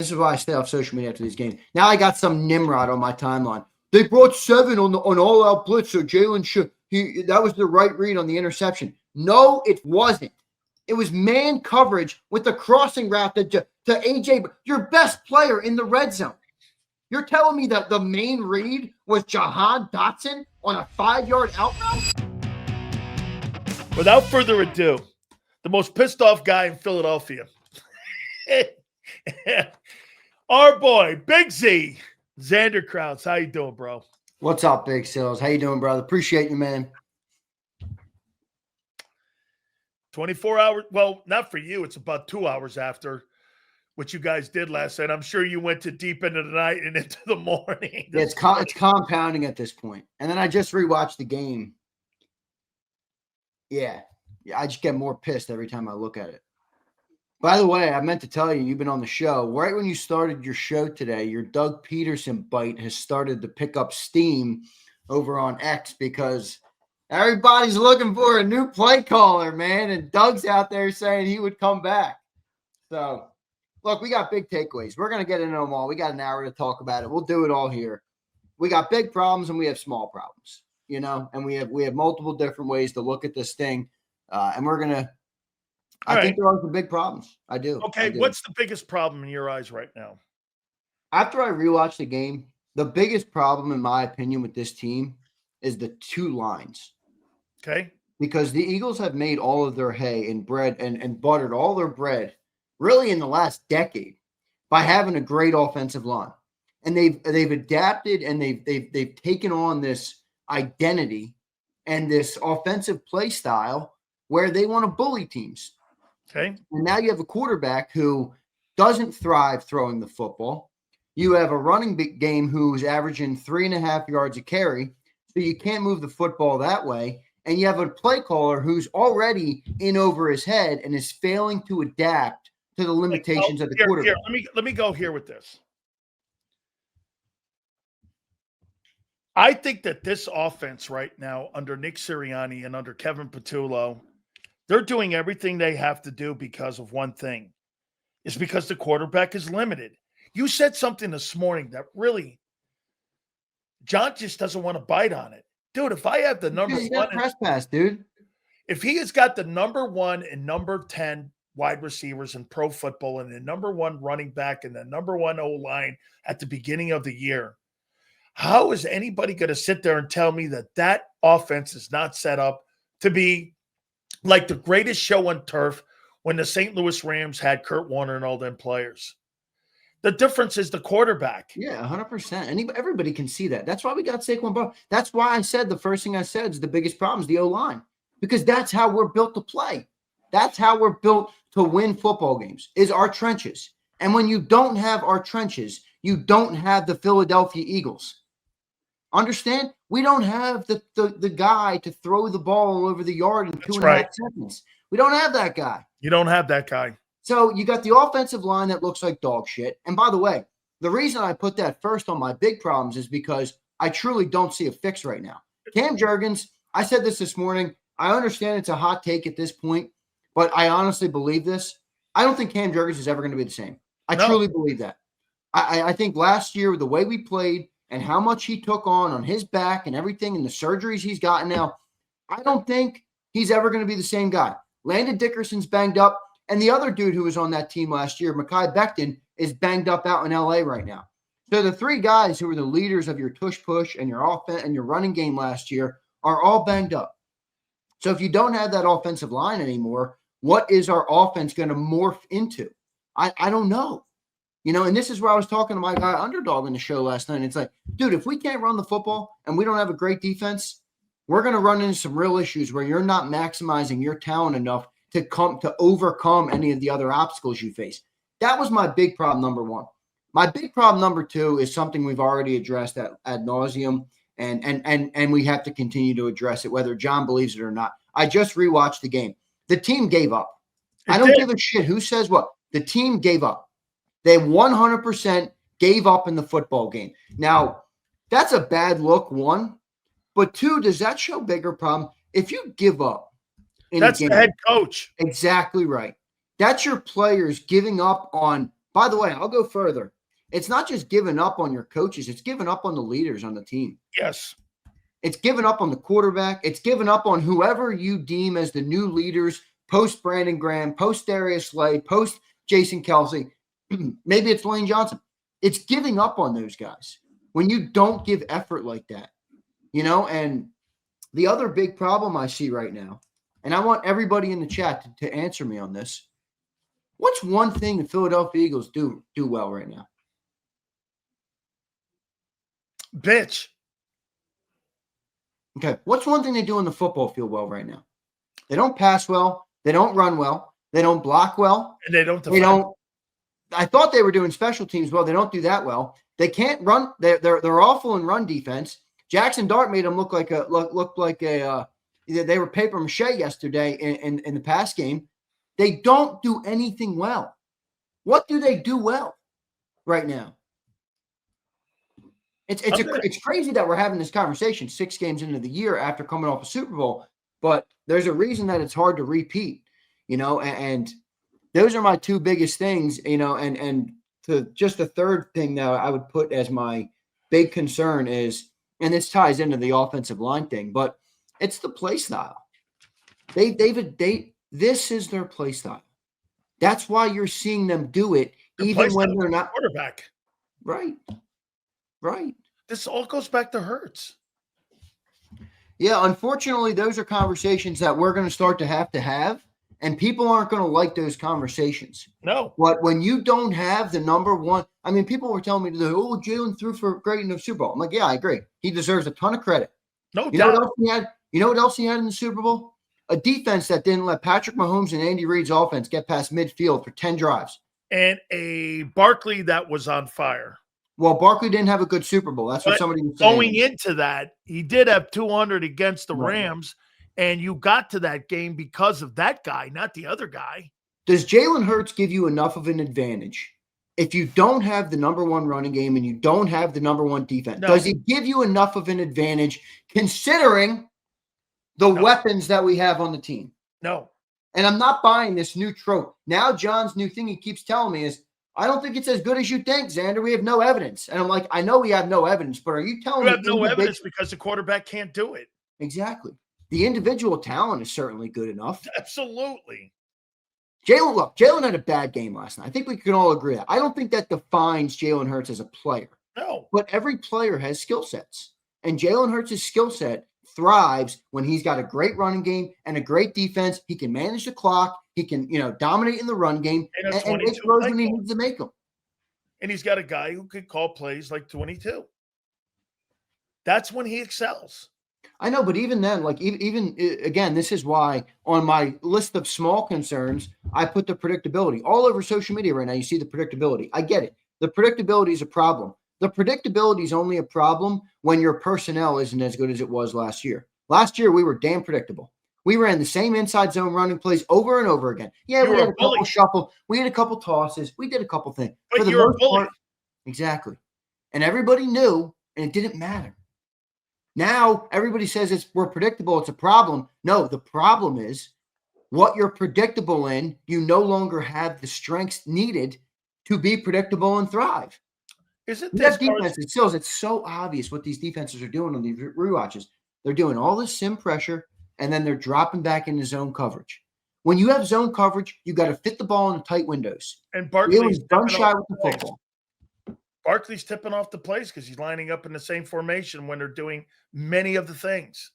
this is why I stay off social media after these games. Now I got some Nimrod on my timeline. They brought 7 on all-out blitz, so Jalen should that was the right read on the interception. No, it wasn't. It was man coverage with the crossing route to AJ, your best player in the red zone. You're telling me that the main read was Jahan Dotson on a 5-yard out route? Without further ado, the most pissed off guy in Philadelphia. Our boy, Big Z, Zander Krause. How you doing, bro? What's up, Big Sills? How you doing, brother? Appreciate you, man. 24 hours. Well, not for you. It's about 2 hours after what you guys did last night. I'm sure you went to deep into the night and into the morning. Yeah, it's compounding at this point. And then I just rewatched the game. Yeah, I just get more pissed every time I look at it. By the way, I meant to tell you, you've been on the show. Right when you started your show today, your Doug Peterson bite has started to pick up steam over on X because everybody's looking for a new play caller, man. And Doug's out there saying he would come back. So, look, we got big takeaways. We're going to get into them all. We got an hour to talk about it. We'll do it all here. We got big problems and we have small problems, you know, and we have multiple different ways to look at this thing. And we're going to, I think there are some big problems. I do. Okay. What's the biggest problem in your eyes right now? After I rewatched the game, the biggest problem, in my opinion, with this team is the 2 lines. Okay. Because the Eagles have made all of their hay and bread and buttered all their bread really in the last decade by having a great offensive line. And they've adapted and they've taken on this identity and this offensive play style where they want to bully teams. Okay. And now you have a quarterback who doesn't thrive throwing the football. You have a running game who's averaging 3.5 yards a carry, so you can't move the football that way. And you have a play caller who's already in over his head and is failing to adapt to the limitations of the quarterback. Let me go here with this. I think that this offense right now under Nick Sirianni and under Kevin Patullo, they're doing everything they have to do because of one thing. It's because the quarterback is limited. You said something this morning that really, John just doesn't want to bite on it. Dude, if I have the number one press pass, dude. If he has got the number 1 and number 10 wide receivers in pro football and the number 1 running back and the number 1 O-line at the beginning of the year, how is anybody going to sit there and tell me that offense is not set up to be like the greatest show on turf when the St. Louis Rams had Kurt Warner and all them players? The difference is the quarterback. Yeah, 100%. Everybody can see that. That's why we got Saquon Barkley. That's why I said the first thing I said is the biggest problem is the O-line, because that's how we're built to play. That's how we're built to win football games, is our trenches. And when you don't have our trenches, you don't have the Philadelphia Eagles. Understand? We don't have the guy to throw the ball all over the yard in 2.5 seconds. We don't have that guy. You don't have that guy. So you got the offensive line that looks like dog shit. And by the way, the reason I put that first on my big problems is because I truly don't see a fix right now. Cam Jurgens, I said this morning. I understand it's a hot take at this point, but I honestly believe this. I don't think Cam Jurgens is ever going to be the same. I truly believe that. I think last year, the way we played and how much he took on his back and everything and the surgeries he's gotten now, I don't think he's ever going to be the same guy. Landon Dickerson's banged up. And the other dude who was on that team last year, Mekhi Becton, is banged up out in LA right now. So the 3 guys who were the leaders of your tush push and your offense and your running game last year are all banged up. So if you don't have that offensive line anymore, what is our offense going to morph into? I don't know. You know, and this is where I was talking to my guy Underdog in the show last night. And it's like, dude, if we can't run the football and we don't have a great defense, we're going to run into some real issues where you're not maximizing your talent enough to overcome any of the other obstacles you face. That was my big problem, number 1. My big problem, number 2, is something we've already addressed ad nauseum, and we have to continue to address it, whether John believes it or not. I just rewatched the game. The team gave up. I don't give a shit who says what. The team gave up. They 100% gave up in the football game. Now, that's a bad look, 1. But 2, does that show bigger problem? If you give up, that's the head coach. Exactly right. That's your players giving up on By the way, I'll go further. It's not just giving up on your coaches. It's giving up on the leaders on the team. Yes. It's giving up on the quarterback. It's giving up on whoever you deem as the new leaders post Brandon Graham, post Darius Slay, post Jason Kelsey. Maybe it's Lane Johnson. It's giving up on those guys when you don't give effort like that, and the other big problem I see right now, and I want everybody in the chat to answer me on this. What's one thing the Philadelphia Eagles do well right now? Bitch. Okay. What's one thing they do on the football field well right now? They don't pass well. They don't run well. They don't block well. And they don't defend. They don't. I thought they were doing special teams well. They don't do that well. They can't run. They're awful in run defense. Jackson Dart made them look like they were paper mache yesterday in the pass game. They don't do anything well. What do they do well right now? It's crazy that we're having this conversation 6 games into the year after coming off a Super Bowl, but there's a reason that it's hard to repeat, and those are my 2 biggest things, and to just the third thing that I would put as my big concern is, and this ties into the offensive line thing, but it's the play style. This is their play style. That's why you're seeing them do it, even when they're not quarterback. Right. This all goes back to Hurts. Yeah, unfortunately, those are conversations that we're going to start to have, and people aren't going to like those conversations. No. But when you don't have the number one, I mean, people were telling me, Jalen threw for great in the Super Bowl. I'm like, yeah, I agree. He deserves a ton of credit. No doubt. You know what else he had in the Super Bowl? A defense that didn't let Patrick Mahomes and Andy Reid's offense get past midfield for 10 drives. And a Barkley that was on fire. Well, Barkley didn't have a good Super Bowl. That's what somebody was saying. Going into that, he did have 200 against the Rams, and you got to that game because of that guy, not the other guy. Does Jalen Hurts give you enough of an advantage if you don't have the number one running game and you don't have the number one defense? No. Does he give you enough of an advantage considering the weapons that we have on the team? No. And I'm not buying this new trope. Now John's new thing he keeps telling me is, I don't think it's as good as you think, Zander. We have no evidence. And I'm like, I know we have no evidence, but are you telling me? You have no evidence because the quarterback can't do it. Exactly. The individual talent is certainly good enough. Absolutely. Jalen had a bad game last night. I think we can all agree that. I don't think that defines Jalen Hurts as a player. No. But every player has skill sets. And Jalen Hurts' skill set thrives when he's got a great running game and a great defense. He can manage the clock. He can, dominate in the run game and make throws when he needs to make them. And he's got a guy who could call plays like 22. That's when he excels. I know, but even then, even again, this is why on my list of small concerns, I put the predictability all over social media right now. You see the predictability. I get it. The predictability is a problem. The predictability is only a problem when your personnel isn't as good as it was last year. Last year, we were damn predictable. We ran the same inside zone running plays over and over again. Yeah, we had a couple shuffle. We had a couple tosses. We did a couple things. But you're a bully. Exactly. And everybody knew, and it didn't matter. Now, everybody says we're predictable. It's a problem. No, the problem is what you're predictable in, you no longer have the strengths needed to be predictable and thrive. Isn't this defenses, Sills, it's so obvious what these defenses are doing on these rewatches. They're doing all this sim pressure, and then they're dropping back into zone coverage. When you have zone coverage, you got to fit the ball into tight windows. And Barkley's gun shy with the football. Barkley's tipping off the plays because he's lining up in the same formation when they're doing many of the things.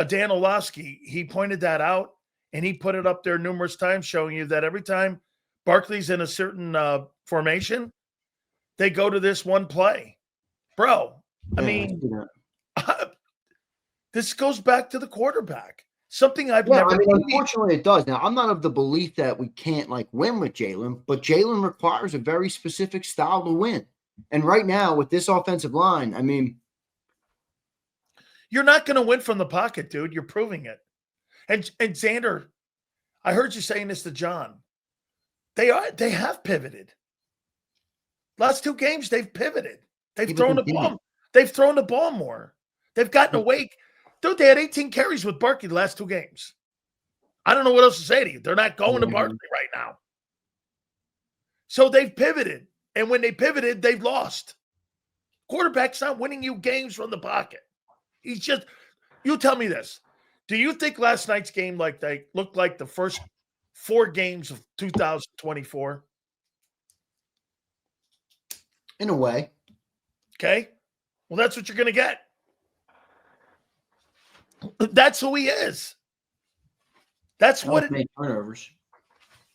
Dan Orlovsky, he pointed that out, and he put it up there numerous times, showing you that every time Barkley's in a certain formation, they go to this one play. Bro, I mean, this goes back to the quarterback. Something I've never seen. Unfortunately, it does. Now, I'm not of the belief that we can't win with Jalen, but Jalen requires a very specific style to win. And right now, with this offensive line, I mean, you're not going to win from the pocket, dude. You're proving it. And Zander, I heard you saying this to John. They have pivoted. Last 2 games, they've pivoted. They've thrown the ball. They've thrown the ball more. They've gotten away. Dude, they had 18 carries with Barkley the last 2 games. I don't know what else to say to you. They're not going to Barkley right now. So they've pivoted. And when they pivoted, they've lost. Quarterback's not winning you games from the pocket. He's just, you tell me this. Do you think last night's game looked like the first 4 games of 2024? In a way. Okay. Well, that's what you're going to get. That's who he is. That's what it made turnovers.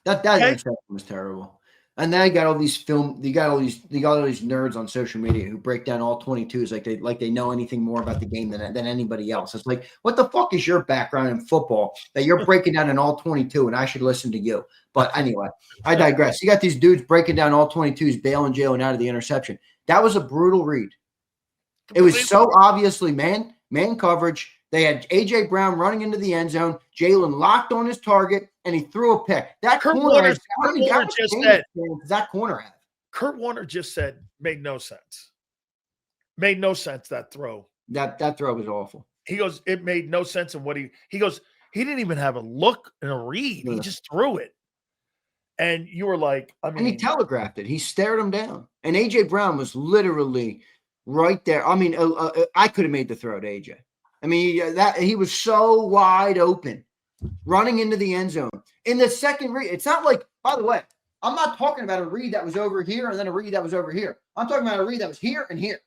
That interception was terrible. And then you got all these nerds on social media who break down all 22s like they know anything more about the game than anybody else. It's like, what the fuck is your background in football that you're breaking down in all 22 and I should listen to you? But anyway, I digress. You got these dudes breaking down all 22s, bailing Jalen out of the interception. That was a brutal read. It was so obviously man coverage. They had A.J. Brown running into the end zone. Jalen locked on his target, and he threw a pick. That Kurt corner have? Kurt Warner just said made no sense. Made no sense, that throw. That throw was awful. He goes, it made no sense in what he goes, he didn't even have a look and a read. He just threw it. And you were like, I mean. And he telegraphed it. He stared him down. And A.J. Brown was literally right there. I mean, I could have made the throw to A.J. I mean, he was so wide open, running into the end zone. In the second read, it's not like, by the way, I'm not talking about a read that was over here and then a read that was over here. I'm talking about a read that was here and here.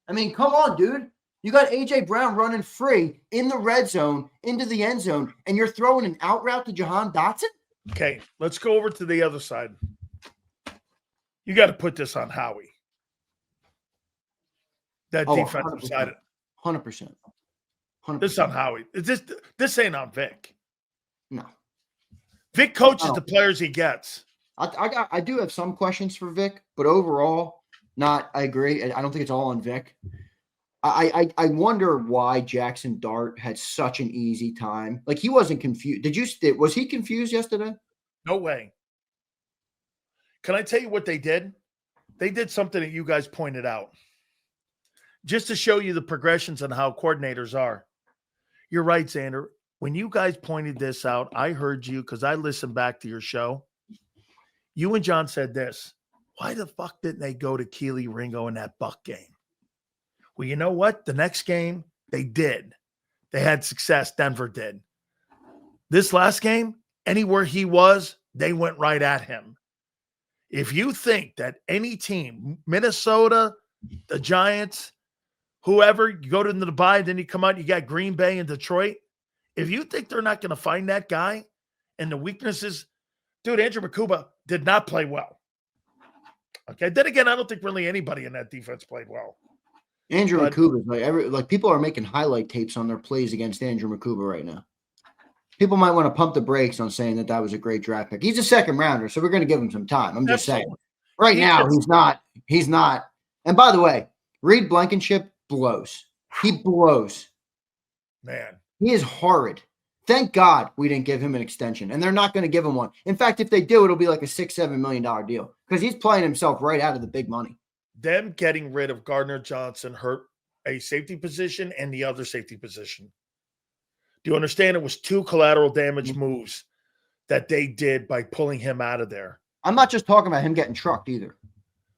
I mean, come on, dude. You got A.J. Brown running free in the red zone into the end zone, and you're throwing an out route to Jahan Dotson? Okay, let's go over to the other side. You got to put this on Howie. That defensive 100%. side. 100%. This is on Howie. This ain't on Vic. No. Vic coaches the players he gets. I do have some questions for Vic, but overall, not. I agree. I don't think it's all on Vic. I wonder why Jackson Dart had such an easy time. Like, he wasn't confused. Was he confused yesterday? No way. Can I tell you what they did? They did something that you guys pointed out. Just to show you the progressions and how coordinators are. You're right, Zander. When you guys pointed this out, I heard you because I listened back to your show. You and John said this. Why the fuck didn't they go to Keely Ringo in that Buck game? Well, you know what? The next game, they did. They had success. Denver did. This last game, anywhere he was, they went right at him. If you think that any team, Minnesota, the Giants, whoever, you go to the bye, then you come out, you got Green Bay and Detroit. If you think they're not going to find that guy and the weaknesses, dude, Andrew Makuba did not play well. Okay, then again, I don't think really anybody in that defense played well. Andrew Makuba, like people are making highlight tapes on their plays against Andrew Makuba right now. People might want to pump the brakes on saying that was a great draft pick. He's a second rounder, so we're going to give him some time. I'm just saying. Right now, he's not. And by the way, Reed Blankenship blows. He blows. Man. He is horrid. Thank God we didn't give him an extension, and they're not going to give him one. In fact, if they do, it'll be like a $6-7 million deal because he's playing himself right out of the big money. Them getting rid of Gardner Johnson hurt a safety position and the other safety position. Do you understand? It was 2 collateral damage moves that they did by pulling him out of there. I'm not just talking about him getting trucked either.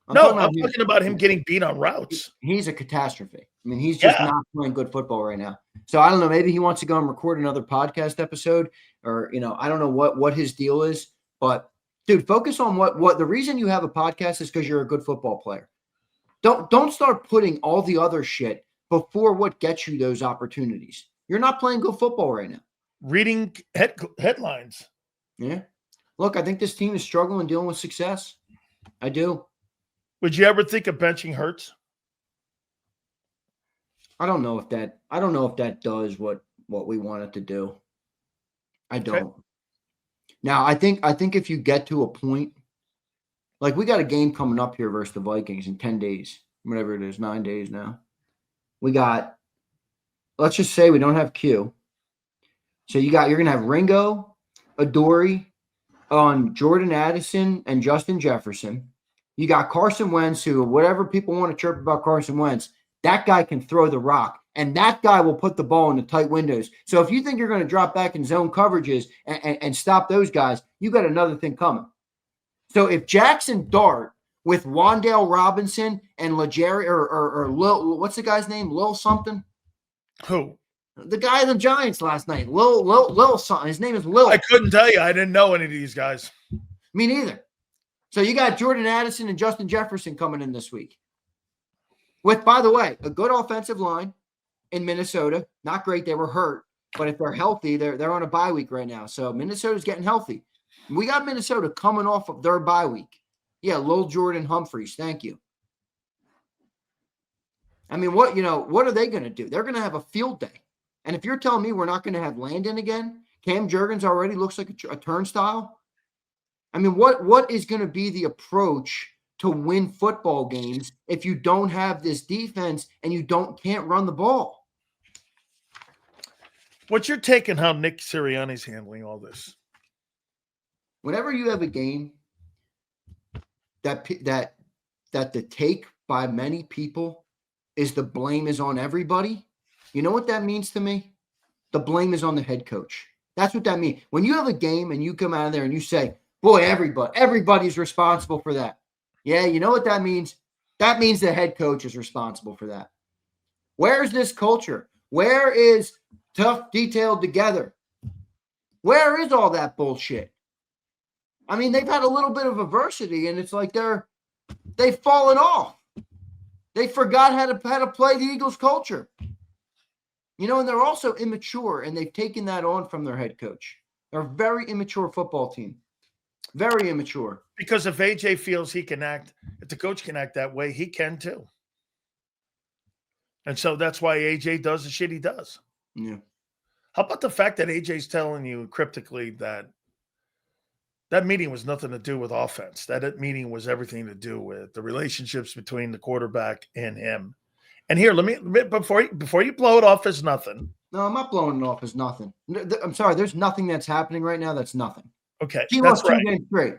I'm talking about him getting beat on routes. He's a catastrophe. I mean, he's just not playing good football right now. So I don't know. Maybe he wants to go and record another podcast episode, or I don't know what his deal is. But dude, focus on what the reason you have a podcast is because you're a good football player. Don't start putting all the other shit before what gets you those opportunities. You're not playing good football right now. Reading headlines. Yeah. Look, I think this team is struggling dealing with success. I do. Would you ever think of benching Hurts? I don't know if that does what we want it to do. I don't. Okay. Now, I think if you get to a point, like we got a game coming up here versus the Vikings in 10 days, whatever it is, 9 days now. We got, let's just say we don't have Q. So you're going to have Ringo, Adoree, Jordan Addison, and Justin Jefferson. You got Carson Wentz, who, whatever people want to chirp about Carson Wentz, that guy can throw the rock, and that guy will put the ball in the tight windows. So if you think you're going to drop back in zone coverages and stop those guys, you got another thing coming. So if Jackson Dart with Wan'Dale Robinson and Legere or Lil, what's the guy's name? Lil something? Who? The guy in the Giants last night. Lil something. His name is Lil. I couldn't tell you. I didn't know any of these guys. Me neither. So you got Jordan Addison and Justin Jefferson coming in this week. With, by the way, a good offensive line in Minnesota. Not great. They were hurt. But if they're healthy, they're on a bye week right now. So Minnesota's getting healthy. We got Minnesota coming off of their bye week. Yeah, Lil Jordan Humphreys. Thank you. I mean, what are they going to do? They're going to have a field day. And if you're telling me we're not going to have Landon again, Cam Jurgens already looks like a turnstile. I mean, what is going to be the approach to win football games if you don't have this defense and you can't run the ball? What's your take on how Nick Sirianni's handling all this? Whenever you have a game that the take by many people is the blame is on everybody, you know what that means to me? The blame is on the head coach. That's what that means. When you have a game and you come out of there and you say, boy, everybody's responsible for that. Yeah, you know what that means? That means the head coach is responsible for that. Where's this culture? Where is tough, detailed together? Where is all that bullshit? I mean, they've had a little bit of adversity, and it's like they've fallen off. They forgot how to play the Eagles culture. And they're also immature, and they've taken that on from their head coach. They're a very immature football team. Very immature. Because if AJ feels he can act, if the coach can act that way, he can too. And so that's why AJ does the shit he does. Yeah. How about the fact that AJ's telling you cryptically that meeting was nothing to do with offense? That meeting was everything to do with the relationships between the quarterback and him. And here, let me before you blow it off as nothing. No, I'm not blowing it off as nothing. I'm sorry. There's nothing that's happening right now that's nothing. Okay, Team lost 2 games straight.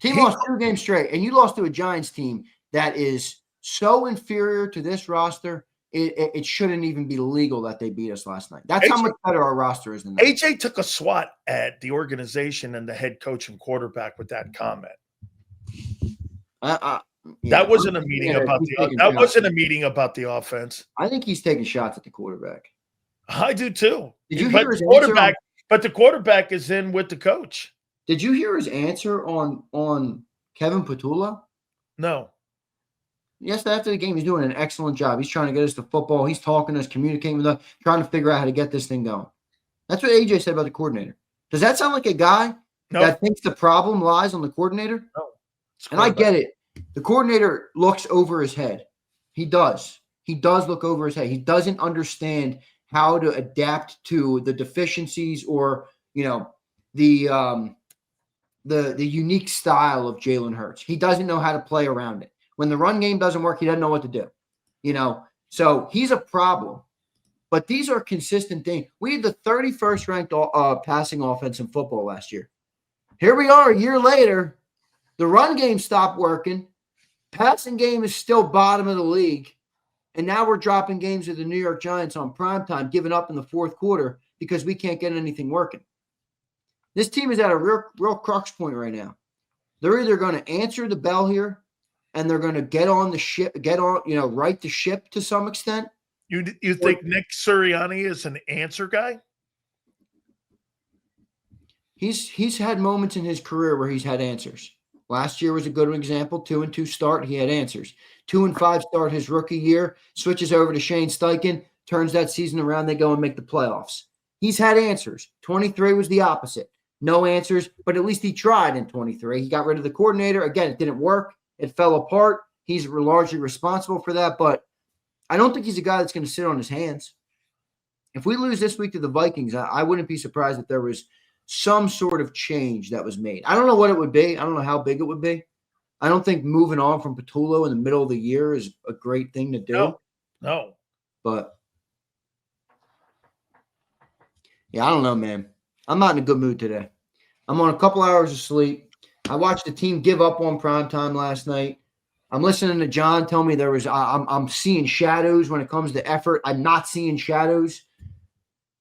Lost 2 games straight, and you lost to a Giants team that is so inferior to this roster. It shouldn't even be legal that they beat us last night. That's how much better our roster is than that. AJ took a swat at the organization and the head coach and quarterback with that comment. That wasn't a meeting about the offense. I think he's taking shots at the quarterback. I do too. Did you hear his answer? But the quarterback is in with the coach. Did you hear his answer on Kevin Petula? No. Yes, after the game, he's doing an excellent job. He's trying to get us to football. He's talking to us, communicating with us, trying to figure out how to get this thing going. That's what AJ said about the coordinator. Does that sound like a guy that thinks the problem lies on the coordinator? No. And I get it. The coordinator looks over his head. He does. He does look over his head. He doesn't understand how to adapt to the deficiencies or, the unique style of Jalen Hurts. He doesn't know how to play around it. When the run game doesn't work, he doesn't know what to do. So he's a problem. But these are consistent things. We had the 31st ranked passing offense in football last year. Here we are a year later. The run game stopped working. Passing game is still bottom of the league. And now we're dropping games with the New York Giants on primetime, giving up in the fourth quarter because we can't get anything working. This team is at a real crux point right now. They're either going to answer the bell here and they're going to get on the ship, right the ship to some extent. You think Nick Sirianni is an answer guy? He's had moments in his career where he's had answers. Last year was a good example. 2-2 start, he had answers. 2-5 start his rookie year, switches over to Shane Steichen, turns that season around, they go and make the playoffs. He's had answers. 23 was the opposite. No answers, but at least he tried in 23. He got rid of the coordinator. Again, it didn't work. It fell apart. He's largely responsible for that, but I don't think he's a guy that's going to sit on his hands. If we lose this week to the Vikings, I wouldn't be surprised if there was some sort of change that was made. I don't know what it would be. I don't know how big it would be. I don't think moving on from Petullo in the middle of the year is a great thing to do. No. But, yeah, I don't know, man. I'm not in a good mood today. I'm on a couple hours of sleep. I watched the team give up on primetime last night. I'm listening to John tell me I'm seeing shadows when it comes to effort. I'm not seeing shadows.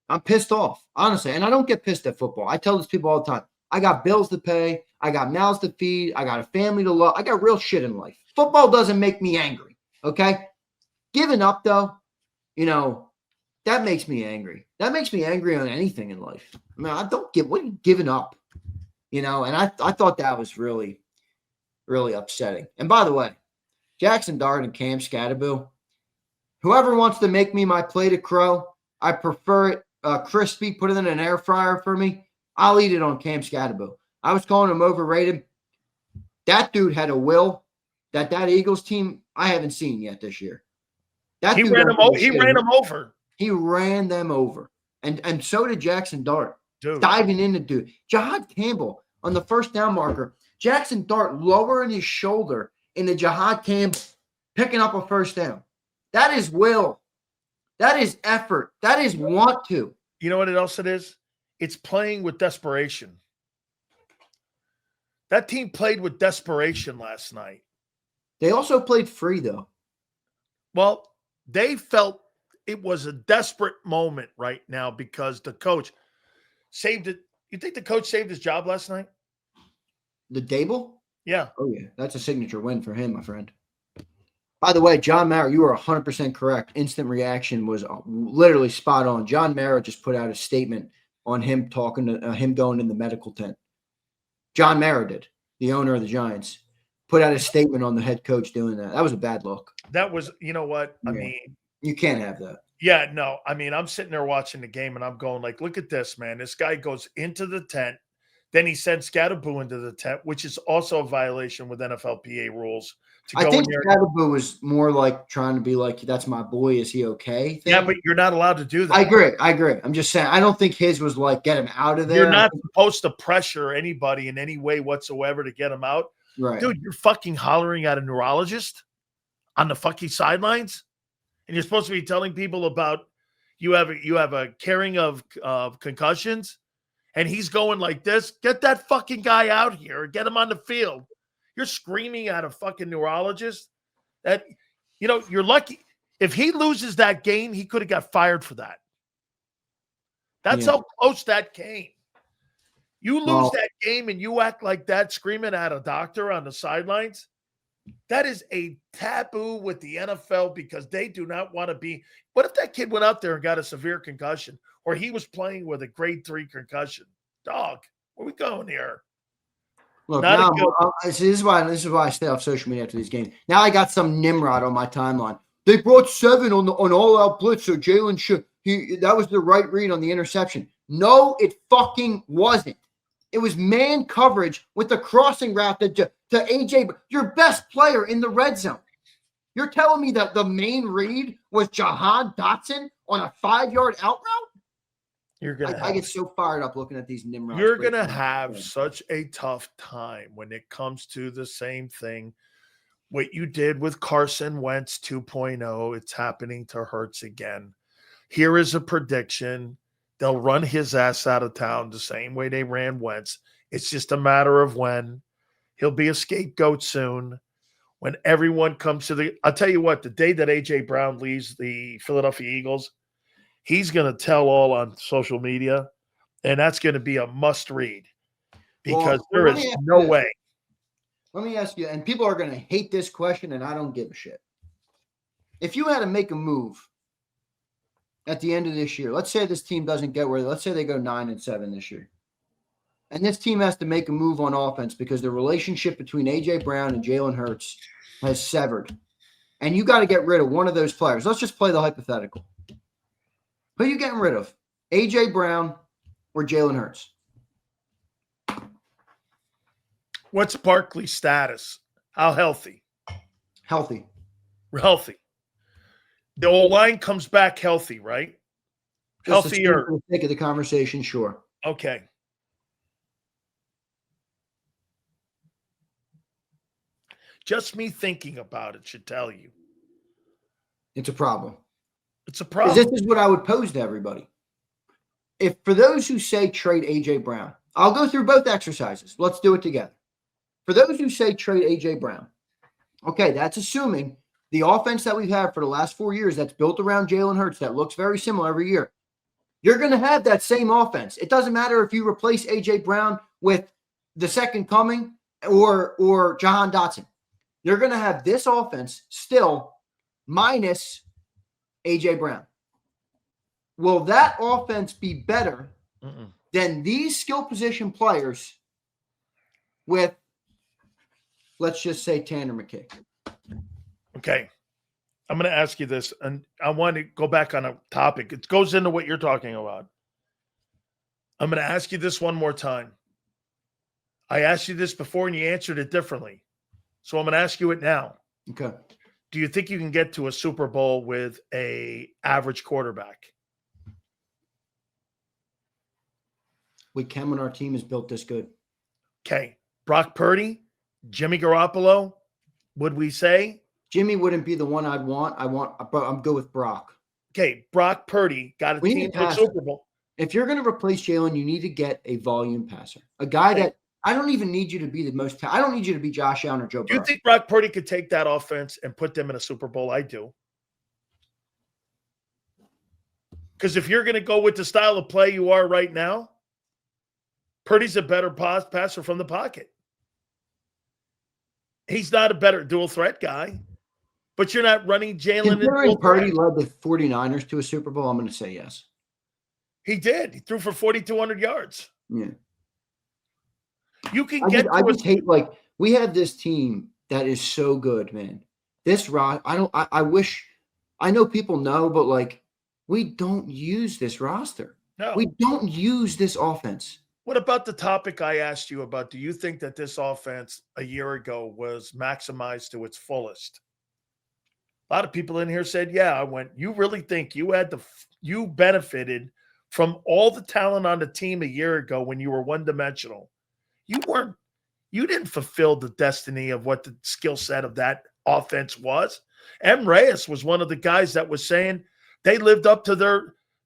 I'm pissed off, honestly. And I don't get pissed at football. I tell these people all the time, I got bills to pay. I got mouths to feed. I got a family to love. I got real shit in life. Football doesn't make me angry. Okay. Giving up, though, that makes me angry. That makes me angry on anything in life. I mean, what are you giving up? And I thought that was really, really upsetting. And by the way, Jackson Dart and Cam Scatterbill, whoever wants to make me my plate of crow, I prefer it crispy. Put it in an air fryer for me. I'll eat it on Cam Scatterbill. I was calling him overrated. That dude had a will that Eagles team I haven't seen yet this year. He ran him over. He ran them over. And so did Jackson Dart. Dude. Diving in the dude. Jahad Campbell on the first down marker. Jackson Dart lowering his shoulder into Jahad Campbell, picking up a first down. That is will. That is effort. That is want to. You know what else it is? It's playing with desperation. That team played with desperation last night. They also played free, though. Well, they felt it was a desperate moment right now because the coach saved it. You think the coach saved his job last night? The Dable? Yeah. Oh, yeah. That's a signature win for him, my friend. By the way, John Mara, you were 100% correct. Instant reaction was literally spot on. John Mara just put out a statement on him talking to him going in the medical tent. John Mara did, the owner of the Giants, put out a statement on the head coach doing that. That was a bad look. That was, you know what? I mean, you can't have that. Yeah, no. I mean, I'm sitting there watching the game and I'm going like, look at this, man. This guy goes into the tent. Then he sends Scatterboo into the tent, which is also a violation with NFLPA rules. I think Scatterboo was more like trying to be like, that's my boy. Is he okay? Thing. Yeah, but you're not allowed to do that. I agree. I'm just saying, I don't think his was like, get him out of there. You're not supposed to pressure anybody in any way whatsoever to get him out. Right. Dude, you're fucking hollering at a neurologist on the fucking sidelines. And you're supposed to be telling people about you have a caring of concussions. And he's going like this. Get that fucking guy out here. Get him on the field. You're screaming at a fucking neurologist. That, you're lucky. If he loses that game, he could have got fired for that. That's how close that came. You lose that game and you act like that, screaming at a doctor on the sidelines. That is a taboo with the NFL because they do not want to be. What if that kid went out there and got a severe concussion, or he was playing with a grade 3 concussion? Dog, where we going here? Look, now, this is why I stay off social media after these games. Now I got some Nimrod on my timeline. They brought 7 on all-out blitz, so Jalen should. That was the right read on the interception. No, it fucking wasn't. It was man coverage with the crossing route to AJ, your best player in the red zone. You're telling me that the main read was Jahan Dotson on a 5-yard out route? I get so fired up looking at these Nimrods. You're going to have such a tough time when it comes to the same thing. What you did with Carson Wentz 2.0, it's happening to Hurts again. Here is a prediction. They'll run his ass out of town the same way they ran Wentz. It's just a matter of when. He'll be a scapegoat soon. When everyone comes to I'll tell you what, the day that A.J. Brown leaves the Philadelphia Eagles, he's going to tell all on social media, and that's going to be a must read because there is no way. Let me ask you, and people are going to hate this question, and I don't give a shit. If you had to make a move at the end of this year, let's say this team doesn't get where, let's say they go 9-7 this year, and this team has to make a move on offense because the relationship between A.J. Brown and Jalen Hurts has severed, and you got to get rid of one of those players. Let's just play the hypothetical. Who are you getting rid of? A.J. Brown or Jalen Hurts? What's Barkley's status? How healthy? Healthy. Healthy. The old line comes back healthy, right? Healthier. For the sake of the conversation, sure. Okay. Just me thinking about it should tell you. It's a problem. It's a problem. This is what I would pose to everybody. If for those who say trade A.J. Brown, I'll go through both exercises. Let's do it together. For those who say trade A.J. Brown, okay, that's assuming the offense that we've had for the last 4 years that's built around Jalen Hurts that looks very similar every year. You're going to have that same offense. It doesn't matter if you replace A.J. Brown with the second coming or Jahan Dotson. You're going to have this offense still minus A.J. Brown. Will that offense be better than these skill position players with, let's just say, Tanner McKay? Okay. I'm going to ask you this, and I want to go back on a topic. It goes into what you're talking about. I'm going to ask you this one more time. I asked you this before, and you answered it differently. So I'm going to ask you it now. Okay. Do you think you can get to a Super Bowl with an average quarterback? We can when our team is built this good. Okay. Brock Purdy, Jimmy Garoppolo, would we say? Jimmy wouldn't be the one I'd want. But I'm good with Brock. Okay. Brock Purdy got a team to the Super Bowl. If you're going to replace Jalen, you need to get a volume passer. A guy that I don't even need you to be the most. I don't need you to be Josh Allen or Joe Burrow. Do you think Brock Purdy could take that offense and put them in a Super Bowl? I do. Because if you're going to go with the style of play you are right now, Purdy's a better passer from the pocket. He's not a better dual threat guy, but you're not running Jalen. Considering Purdy led the 49ers to a Super Bowl, I'm going to say yes. He did. He threw for 4,200 yards. Yeah. You can I just hate, like, we have this team that is so good, man. This I wish, I know people know, but like, we don't use this roster. No. We don't use this offense. What about the topic I asked you about? Do you think that this offense a year ago was maximized to its fullest? A lot of people in here said, yeah. I went, you really think you benefited from all the talent on the team a year ago when you were one-dimensional? You didn't fulfill the destiny of what the skill set of that offense was. M. Reyes was one of the guys that was saying they lived up to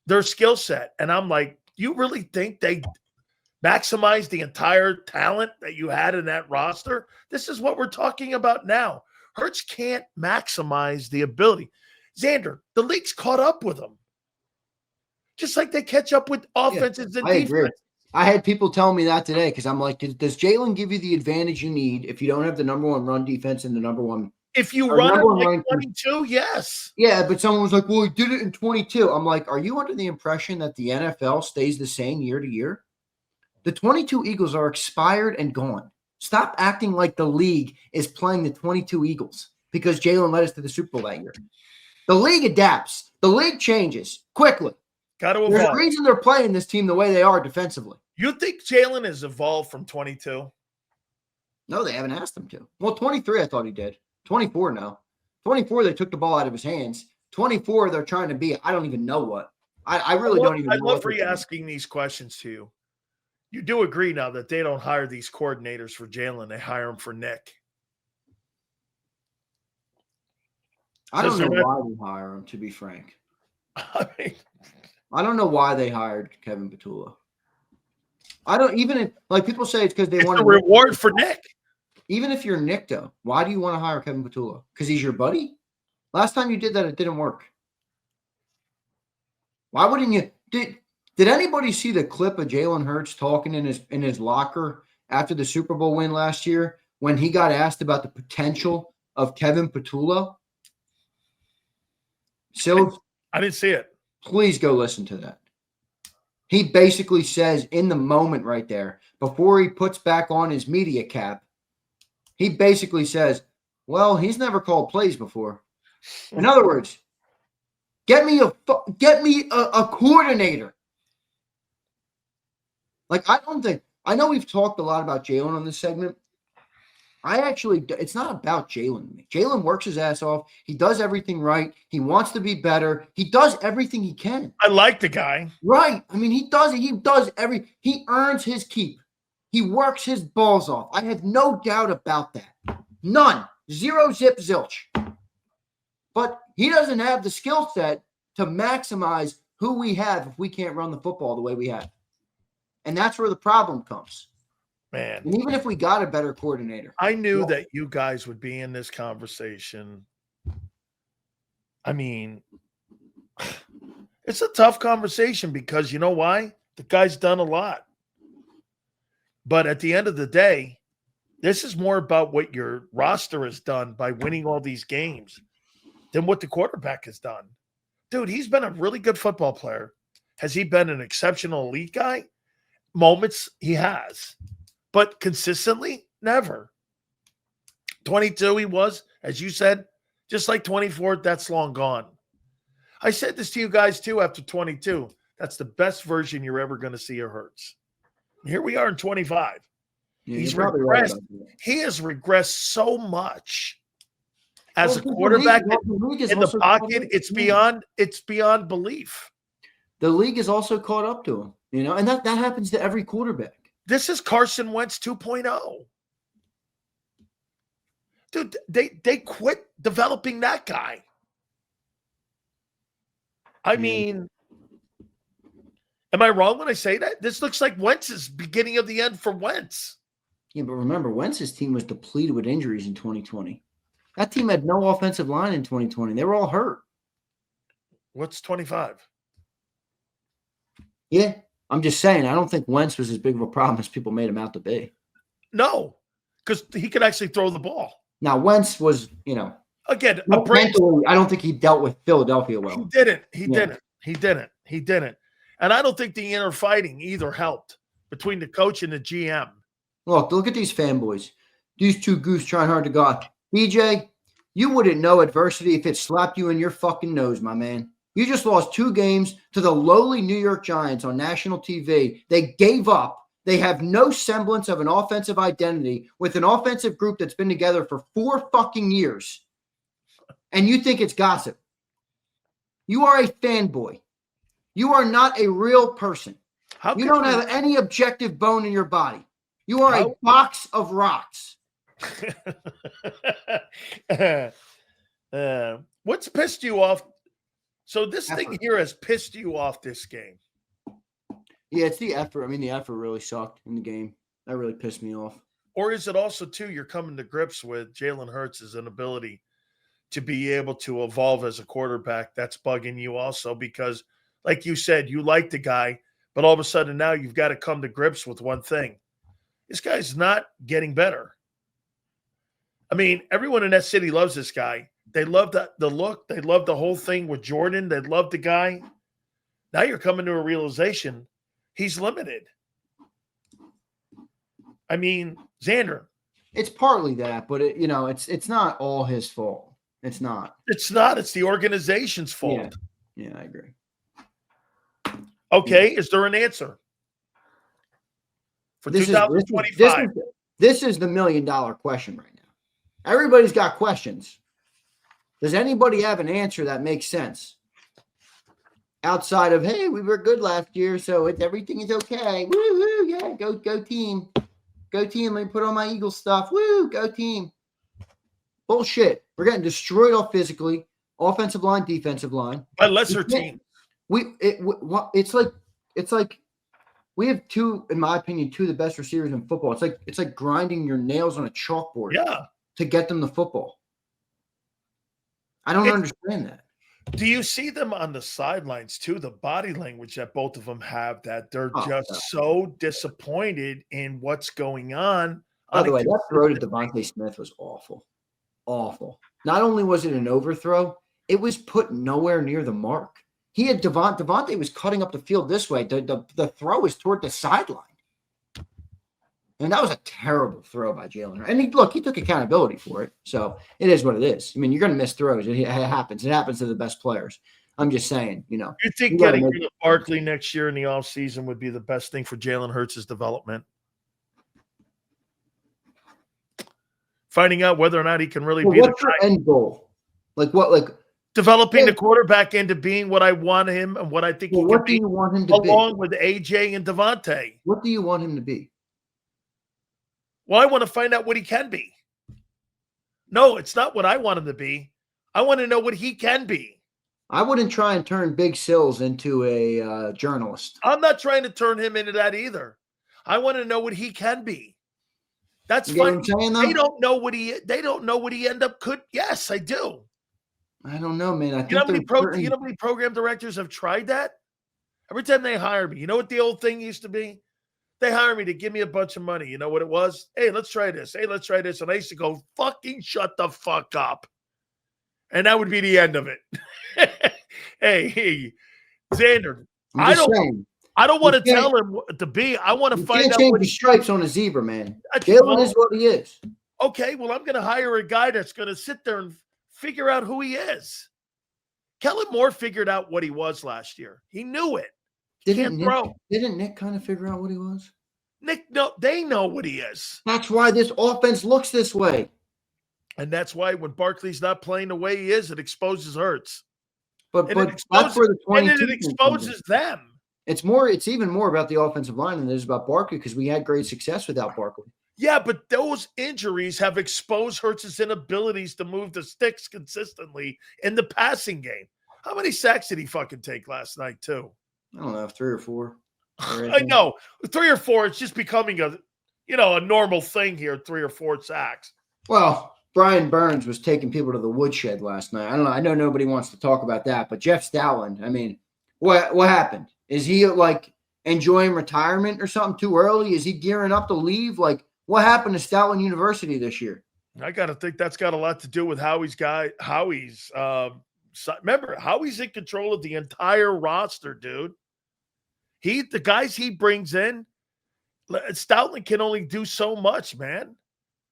their skill set. And I'm like, you really think they maximized the entire talent that you had in that roster? This is what we're talking about now. Hurts can't maximize the ability. Xander, the league's caught up with him. Just like they catch up with offenses and defense. Agree. I had people telling me that today because I'm like, does Jalen give you the advantage you need if you don't have the number one run defense and the number one? If you run it like 22, yes. Yeah, but someone was like, well, he did it in 22. I'm like, are you under the impression that the NFL stays the same year to year? The 22 Eagles are expired and gone. Stop acting like the league is playing the 22 Eagles because Jalen led us to the Super Bowl that year. The league adapts. The league changes quickly. Got to evolve. There's a reason they're playing this team the way they are defensively. You think Jalen has evolved from 22? No, they haven't asked him to. Well, 23, I thought he did. 24, no. 24, they took the ball out of his hands. 24, they're trying to be, I don't even know what. I really don't even know. I love re-asking these questions to you. You do agree now that they don't hire these coordinators for Jalen. They hire them for Nick. I don't know why they hire him, to be frank. I don't know why they hired Kevin Petula. I don't even if, like people say it's because they want a reward for Nick. Even if you're Nick, though, why do you want to hire Kevin Petula? Because he's your buddy? Last time you did that, it didn't work. Why wouldn't you? Did anybody see the clip of Jalen Hurts talking in his locker after the Super Bowl win last year when he got asked about the potential of Kevin Petula? So I didn't see it. Please go listen to that. He basically says in the moment right there, before he puts back on his media cap, he basically says, well, he's never called plays before. In other words, get me a coordinator. Like, I know we've talked a lot about Jalen on this segment. It's not about Jalen. Jalen works his ass off. He does everything right. He wants to be better. He does everything he can. I like the guy. Right. I mean, he earns his keep. He works his balls off. I have no doubt about that. None. Zero, zip, zilch. But he doesn't have the skill set to maximize who we have if we can't run the football the way we have. And that's where the problem comes. Man. And even if we got a better coordinator. I knew that you guys would be in this conversation. I mean, it's a tough conversation because you know why? The guy's done a lot. But at the end of the day, this is more about what your roster has done by winning all these games than what the quarterback has done. Dude, he's been a really good football player. Has he been an exceptional elite guy? Moments he has, but consistently, never. 22 he was, as you said, just like 24, that's long gone. I said this to you guys too after 22. That's the best version you're ever going to see of Hurts. Here we are in 25. Yeah, He's you're probably right regressed. about that. He has regressed so much as a Well, quarterback the league is in the also pocket. caught up. It's beyond belief. The league is also caught up to him, and that happens to every quarterback. This is Carson Wentz 2.0. Dude, they quit developing that guy. I mean, am I wrong when I say that? This looks like Wentz's beginning of the end for Wentz. Yeah, but remember, Wentz's team was depleted with injuries in 2020. That team had no offensive line in 2020. They were all hurt. What's 25? Yeah, I'm just saying, I don't think Wentz was as big of a problem as people made him out to be. No, because he could actually throw the ball. Now, Wentz was, Again, mentally, I don't think he dealt with Philadelphia well. He didn't. And I don't think the inner fighting either helped between the coach and the GM. Look at these fanboys. These two goofs trying hard to God. BJ, you wouldn't know adversity if it slapped you in your fucking nose, my man. You just lost 2 games to the lowly New York Giants on national TV. They gave up. They have no semblance of an offensive identity with an offensive group that's been together for 4 fucking years. And you think it's gossip. You are a fanboy. You are not a real person. You don't have any objective bone in your body. You are a box of rocks. What's pissed you off? So this thing here has pissed you off this game. Yeah, it's the effort. I mean, the effort really sucked in the game. That really pissed me off. Or is it also, too, you're coming to grips with Jalen Hurts' inability to be able to evolve as a quarterback? That's bugging you also because, like you said, you like the guy, but all of a sudden now you've got to come to grips with one thing. This guy's not getting better. I mean, everyone in that city loves this guy. They love the look. They love the whole thing with Jordan. They love the guy. Now you're coming to a realization he's limited. I mean, Zander. It's partly that, but it's not all his fault. It's not. It's not. It's the organization's fault. Yeah, I agree. Okay, is there an answer for 2025? This is the $1 million question right now. Everybody's got questions. Does anybody have an answer that makes sense? Outside of, hey, we were good last year, so everything is okay. Woo-hoo, yeah, go team. Go team. Let me put on my Eagle stuff. Woo, go team. Bullshit. We're getting destroyed all physically, offensive line, defensive line. By lesser team. It's like we have 2, in my opinion, 2 of the best receivers in football. It's like grinding your nails on a chalkboard to get them the football. I don't understand that. Do you see them on the sidelines too? The body language that both of them have, that they're so disappointed in what's going on. By the way, that throw to Devontae Smith was awful. Awful. Not only was it an overthrow, it was put nowhere near the mark. He had Devontae was cutting up the field this way. The throw was toward the sideline. And that was a terrible throw by Jalen. And he took accountability for it. So it is what it is. I mean, you're going to miss throws. It happens. It happens to the best players. I'm just saying, You think getting rid of Barkley next year in the offseason would be the best thing for Jalen Hurts' development? Finding out whether or not he can really be what's your end goal? Developing the quarterback into being what I want him and what I think he can be. What do you want him to be? Along with AJ and Devontae. What do you want him to be? Well, I want to find out what he can be. No, it's not what I want him to be. I want to know what he can be. I wouldn't try and turn Big Sills into a journalist. I'm not trying to turn him into that either. I want to know what he can be. That's fine. They don't know what he end up could. Yes, I do. I don't know, man. You know how many program directors have tried that? Every time they hire me, you know what the old thing used to be? They hired me to give me a bunch of money. You know what it was? Hey, let's try this. Hey, let's try this. And I used to go, fucking shut the fuck up. And that would be the end of it. hey, Zander, I don't want to tell him what to be. I want to find out change what the stripes on a zebra, man. Jalen Jalen is what he is. Okay, well, I'm going to hire a guy that's going to sit there and figure out who he is. Kellen Moore figured out what he was last year. He knew it. Didn't Nick kind of figure out what he was? Nick, no, they know what he is. That's why this offense looks this way. And that's why when Barkley's not playing the way he is, it exposes Hurts. But that's where the 22 it exposes them. It's even more about the offensive line than it is about Barkley because we had great success without Barkley. Yeah, but those injuries have exposed Hurts' inabilities to move the sticks consistently in the passing game. How many sacks did he fucking take last night, too? I don't know, 3 or 4. I know. 3 or 4, it's just becoming a normal thing here, 3 or 4 sacks. Well, Brian Burns was taking people to the woodshed last night. I don't know. I know nobody wants to talk about that, but Jeff Stoutland, I mean, what happened? Is he like enjoying retirement or something too early? Is he gearing up to leave? Like, what happened to Stoutland University this year? I got to think that's got a lot to do with Howie's remember, Howie's in control of the entire roster, dude. The guys he brings in, Stoutland can only do so much, man.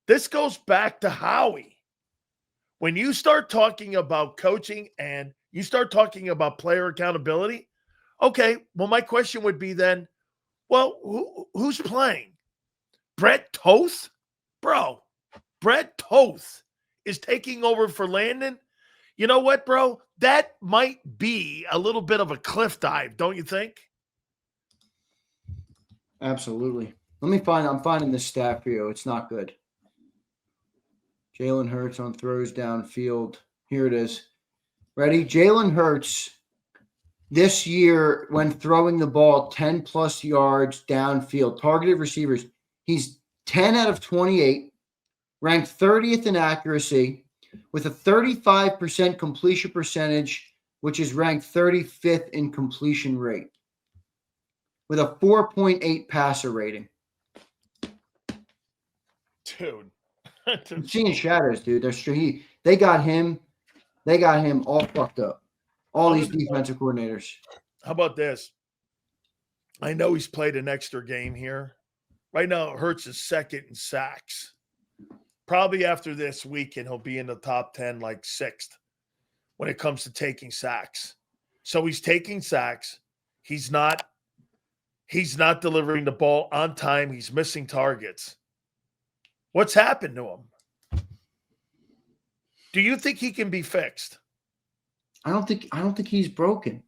This goes back to Howie. When you start talking about coaching and you start talking about player accountability, okay, well, my question would be then, well, who's playing? Brett Toth? Bro, Brett Toth is taking over for Landon. You know what, bro? That might be a little bit of a cliff dive, don't you think? Absolutely. I'm finding this stat for you. It's not good. Jalen Hurts on throws downfield. Here it is. Ready? Jalen Hurts this year when throwing the ball 10-plus yards downfield, targeted receivers, he's 10 out of 28, ranked 30th in accuracy with a 35% completion percentage, which is ranked 35th in completion rate with a 4.8 passer rating. Dude. I'm seeing shadows, dude. They got him all fucked up. All these defensive coordinators. How about this? I know he's played an extra game here. Right now, Hurts is second in sacks. Probably after this weekend, he'll be in the top 10, like 6th, when it comes to taking sacks. So he's taking sacks. He's not delivering the ball on time. He's missing targets. What's happened to him? Do you think he can be fixed? I don't think he's broken.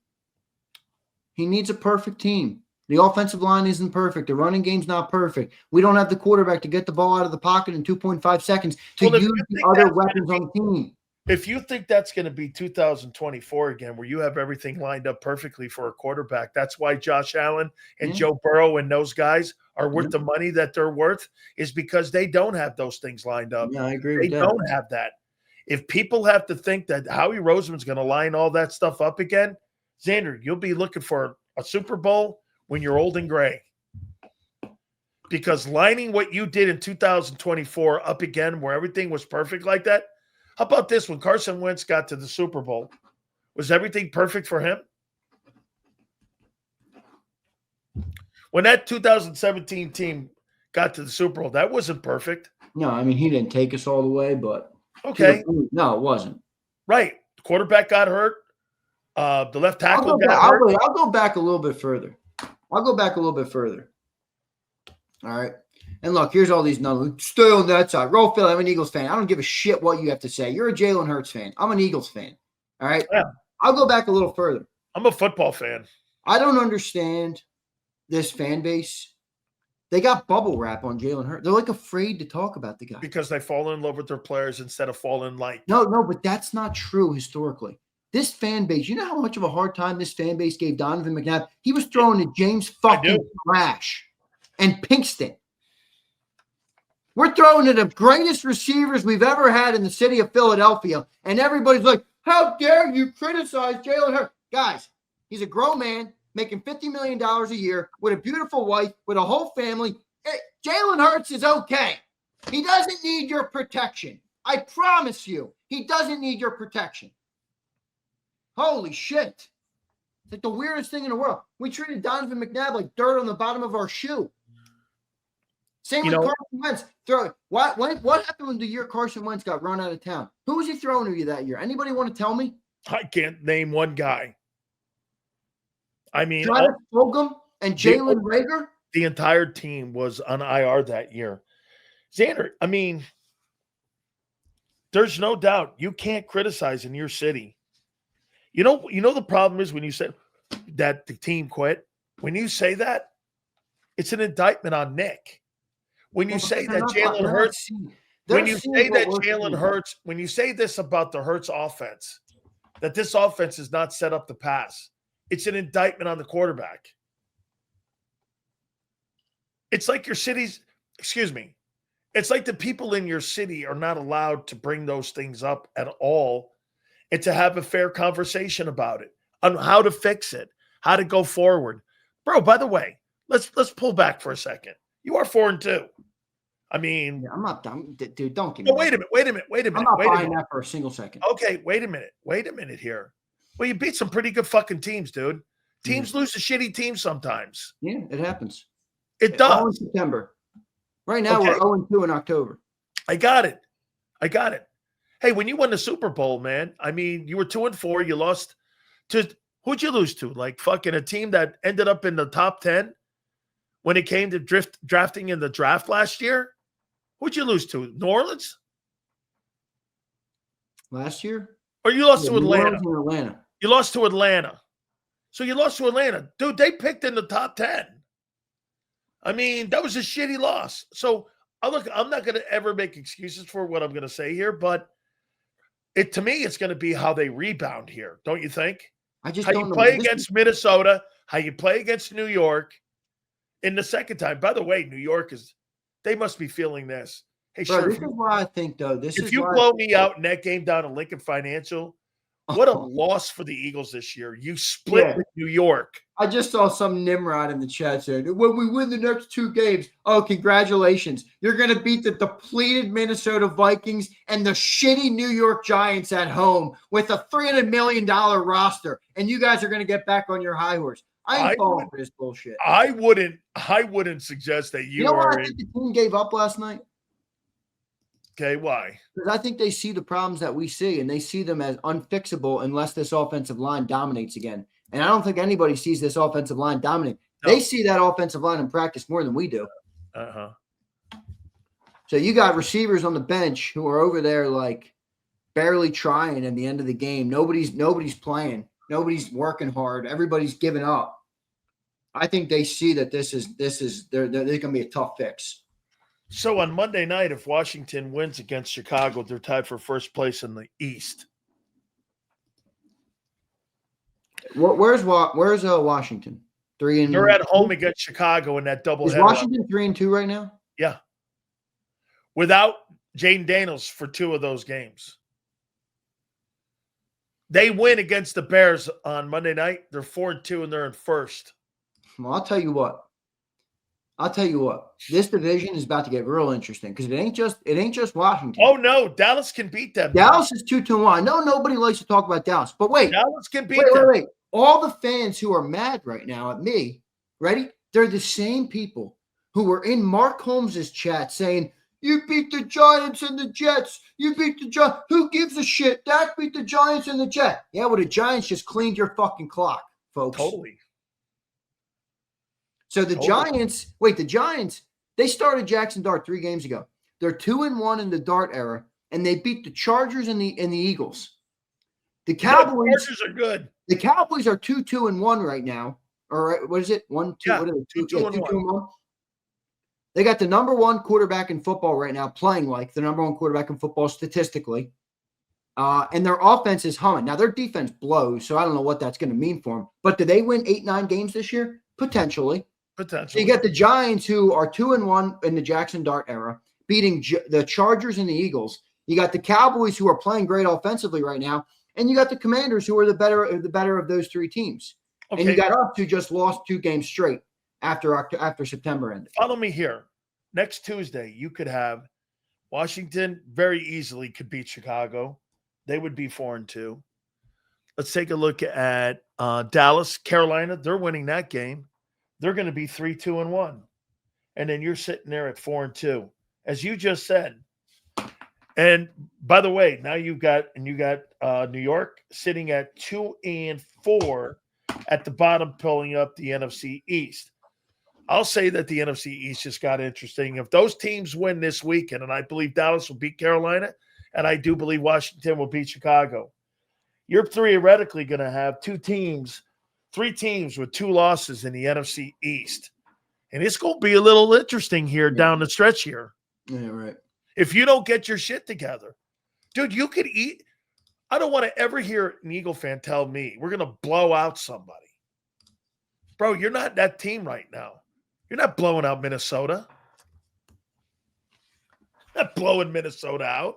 He needs a perfect team. The offensive line isn't perfect. The running game's not perfect. We don't have the quarterback to get the ball out of the pocket in 2.5 seconds to use the other weapons on the team. If you think that's going to be 2024 again, where you have everything lined up perfectly for a quarterback, that's why Josh Allen and Joe Burrow and those guys are worth the money that they're worth, is because they don't have those things lined up. Yeah, I agree with that. They don't have that. If people have to think that Howie Roseman's going to line all that stuff up again, Zander, you'll be looking for a Super Bowl when you're old and gray. Because lining what you did in 2024 up again where everything was perfect like that, how about this? When Carson Wentz got to the Super Bowl, was everything perfect for him? When that 2017 team got to the Super Bowl, that wasn't perfect. No, I mean, he didn't take us all the way, but okay. No, it wasn't. Right. The quarterback got hurt. The left tackle got hurt. I'll go back a little bit further. All right. And look, here's all these numbers. Stay on that side. Roll Phil, I'm an Eagles fan. I don't give a shit what you have to say. You're a Jalen Hurts fan. I'm an Eagles fan. All right. Yeah. I'll go back a little further. I'm a football fan. I don't understand this fan base. They got bubble wrap on Jalen Hurts. They're like afraid to talk about the guy. Because they fall in love with their players instead of fall in like. No, but that's not true historically. This fan base, you know how much of a hard time this fan base gave Donovan McNabb? He was throwing to James fucking Thrash and Pinkston. We're throwing to the greatest receivers we've ever had in the city of Philadelphia, and everybody's like, how dare you criticize Jalen Hurts? Guys, he's a grown man. making $50 million a year with a beautiful wife, with a whole family. Jalen Hurts is okay. He doesn't need your protection. I promise you, he doesn't need your protection. Holy shit. It's like the weirdest thing in the world. We treated Donovan McNabb like dirt on the bottom of our shoe. Same with Carson Wentz. What happened when the year Carson Wentz got run out of town? Who was he throwing to you that year? Anybody want to tell me? I can't name one guy. I mean, Travis Fulgham and Jalen Reagor? The entire team was on IR that year. Zander, I mean, there's no doubt you can't criticize in your city. You know the problem is when you say that the team quit. When you say that, it's an indictment on Nick. When you say that Jalen Hurts, when you say that Jalen Hurts, when you say this about the Hurts offense, that this offense is not set up to pass, it's an indictment on the quarterback. It's like your city's, it's like the people in your city are not allowed to bring those things up at all and to have a fair conversation about it, on how to fix it, how to go forward. Bro, by the way, let's pull back for a second. You are 4-2. I mean, yeah, I'm not done, dude. Don't give me. Wait a minute. I'm not buying that for a single second. Okay, wait a minute here. Well, you beat some pretty good fucking teams, dude. Teams lose to shitty teams sometimes. Yeah, it happens. It does. All in September. Right now, we're 0-2 in October. I got it. Hey, when you won the Super Bowl, man, I mean, you were 2-4. You lost to who'd you lose to? Like fucking a team that ended up in the top 10 when it came to drafting in the draft last year. Who'd you lose to? New Orleans? Last year? Or you lost to Atlanta? Atlanta. You lost to Atlanta. So you lost to Atlanta. Dude, they picked in the top 10. I mean, that was a shitty loss. So, look, I'm not going to ever make excuses for what I'm going to say here, but to me, it's going to be how they rebound here, don't you think? I just how don't you know. Play against Minnesota, how you play against New York in the second time. By the way, New York they must be feeling this. Hey, Bro, sure. this is why I think, though. If you blow me out in that game down at Lincoln Financial, what a loss for the Eagles this year. You split with New York. I just saw some Nimrod in the chat saying, when we win the next 2 games, congratulations. You're going to beat the depleted Minnesota Vikings and the shitty New York Giants at home with a $300 million roster, and you guys are going to get back on your high horse. I ain't falling for this bullshit. I wouldn't suggest that you are. I think the team gave up last night? Okay, why? Because I think they see the problems that we see, and they see them as unfixable unless this offensive line dominates again. And I don't think anybody sees this offensive line dominate. No. They see that offensive line in practice more than we do. Uh-huh. So you got receivers on the bench who are over there like barely trying at the end of the game. Nobody's playing. Nobody's working hard. Everybody's giving up. I think they see that this is they're going to be a tough fix. So on Monday night, if Washington wins against Chicago, they're tied for first place in the East. Where's Washington? 3-2. They're at home against Chicago in that doubleheader. Is Washington 3-2 right now? Yeah. Without Jaden Daniels for 2 of those games. They win against the Bears on Monday night. They're 4-2 and they're in first. Well, I'll tell you what. This division is about to get real interesting because it ain't just Washington. Oh no, Dallas can beat them. Dallas is 2-1. I know nobody likes to talk about Dallas, but wait. Dallas can beat them. Wait. All the fans who are mad right now at me, ready? They're the same people who were in Mark Holmes's chat saying, "You beat the Giants and the Jets. You beat the Giants. Who gives a shit? Dak beat the Giants and the Jets." Yeah, well, the Giants just cleaned your fucking clock, folks. Totally. So the Giants, they started Jackson Dart 3 games ago. They're 2-1 in the Dart era, and they beat the Chargers and the Eagles. The Cowboys Chargers are good. The Cowboys are 2-1 right now. Or what is it? 1-2. Yeah, what are they? 2-1. They got the number 1 quarterback in football right now, playing like the number 1 quarterback in football statistically. And their offense is humming. Now their defense blows, so I don't know what that's going to mean for them. But do they win 8-9 games this year? Potentially. So you got the Giants who are 2-1 in the Jackson Dart era, beating the Chargers and the Eagles. You got the Cowboys who are playing great offensively right now, and you got the Commanders who are the better of those 3 teams. And you got us who just lost 2 games straight after September ended. Follow me here. Next Tuesday, you could have Washington very easily could beat Chicago. They would be 4-2. Let's take a look at Dallas, Carolina. They're winning that game. They're going to be 3-2-1. And then you're sitting there at 4-2, as you just said. And by the way, now you got New York sitting at 2-4 at the bottom, pulling up the NFC East. I'll say that the NFC East just got interesting. If those teams win this weekend, and I believe Dallas will beat Carolina, and I do believe Washington will beat Chicago, you're theoretically going to have 3 teams with 2 losses in the NFC East. And it's going to be a little interesting here down the stretch here. Yeah, right. If you don't get your shit together, dude, you could eat. I don't want to ever hear an Eagle fan tell me we're going to blow out somebody. Bro, you're not that team right now. You're not blowing out Minnesota. Not blowing Minnesota out.